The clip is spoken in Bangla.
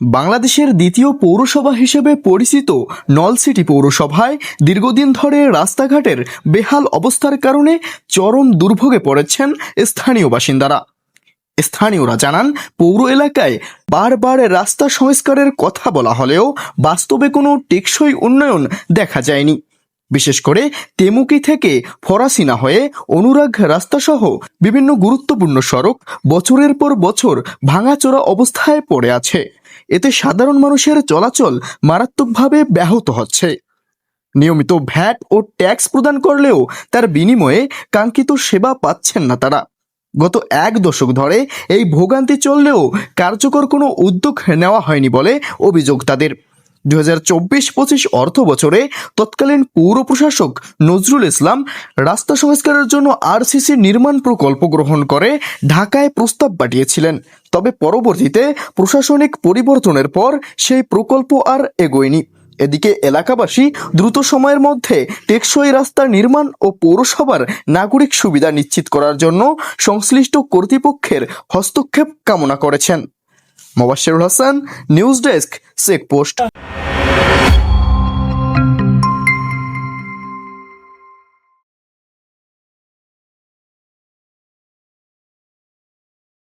বাংলাদেশের দ্বিতীয় পৌরসভা হিসেবে পরিচিত নলছিটি পৌরসভায় দীর্ঘদিন ধরে রাস্তাঘাটের বেহাল অবস্থার কারণে চরম দুর্ভোগে পড়েছেন স্থানীয় বাসিন্দারা। স্থানীয়রা জানান, পৌর এলাকায় বারবার রাস্তা সংস্কারের কথা বলা হলেও বাস্তবে কোনো টেকসই উন্নয়ন দেখা যায়নি। বিশেষ করে তেমুকি থেকে ফরাসিনা হয়ে অনুরাগ রাস্তাসহ বিভিন্ন গুরুত্বপূর্ণ সড়ক বছরের পর বছর ভাঙাচোরা অবস্থায় পড়ে আছে। এতে সাধারণ মানুষের চলাচল মারাত্মকভাবে ব্যাহত হচ্ছে। নিয়মিত ভ্যাট ও ট্যাক্স প্রদান করলেও তার বিনিময়ে কাঙ্ক্ষিত সেবা পাচ্ছেন না তারা। গত এক দশক ধরে এই ভোগান্তি চললেও কার্যকর কোনো উদ্যোগ নেওয়া হয়নি বলে অভিযোগ তাদের। 2024-25 অর্থ বছরে তৎকালীন পৌর প্রশাসক নজরুল ইসলাম রাস্তা সংস্কারের জন্য আরসিসি নির্মাণ প্রকল্প গ্রহণ করে ঢাকায় প্রস্তাব পাঠিয়েছিলেন। তবে পরবর্তীতে প্রশাসনিক পরিবর্তনের পর সেই প্রকল্প আর এগোয়নি। এদিকে এলাকাবাসী দ্রুত সময়ের মধ্যে টেকসই রাস্তা নির্মাণ ও পৌরসভার নাগরিক সুবিধা নিশ্চিত করার জন্য সংশ্লিষ্ট কর্তৃপক্ষের হস্তক্ষেপ কামনা করেছেন। মোবাশ্বেরুল হাসান, নিউজ ডেস্ক, চেকপোস্ট।